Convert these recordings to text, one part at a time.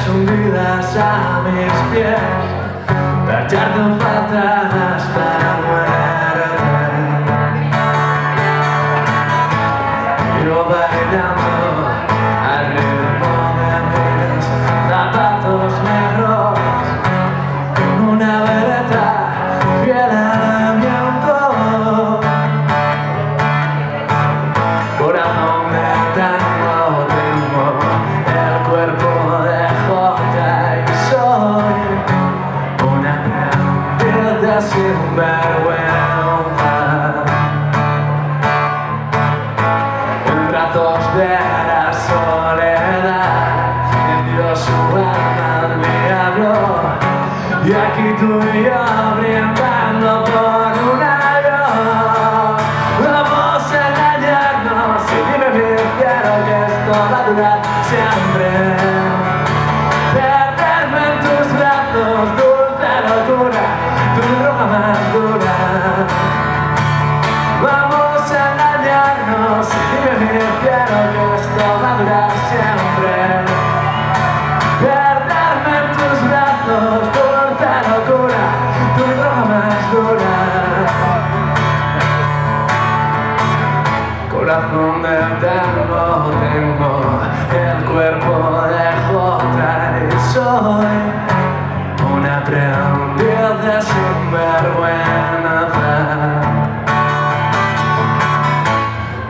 piedras hundidas a mis pies, de echarte en falta hasta la muerte. Yo bailando al ritmo de mis zapatos negros, con una veleta fiel al viento. Corazón de tango, tengo el cuerpo de jota y soy una piedra sin vergüenza. En brazos de la soledad vendió su alma al diablo, y aquí tú y yo brindando por un avión. Vamos a engañarnos y dime bien, quiero que esto va a durar siempre. Perderme en tus brazos, dulce locura, tu droga más dura. Vamos a engañarnos y dime bien, quiero que esto va a durar siempre. Perderme en tus brazos, dulce locura, tu droga más dura. Corazón de tango, tengo el cuerpo de jota y soy un aprendiz de sinvergüenza.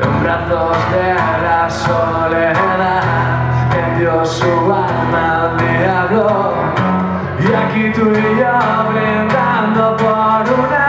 En brazos de la soledad vendió su alma al diablo, y aquí tú y yo brindando por una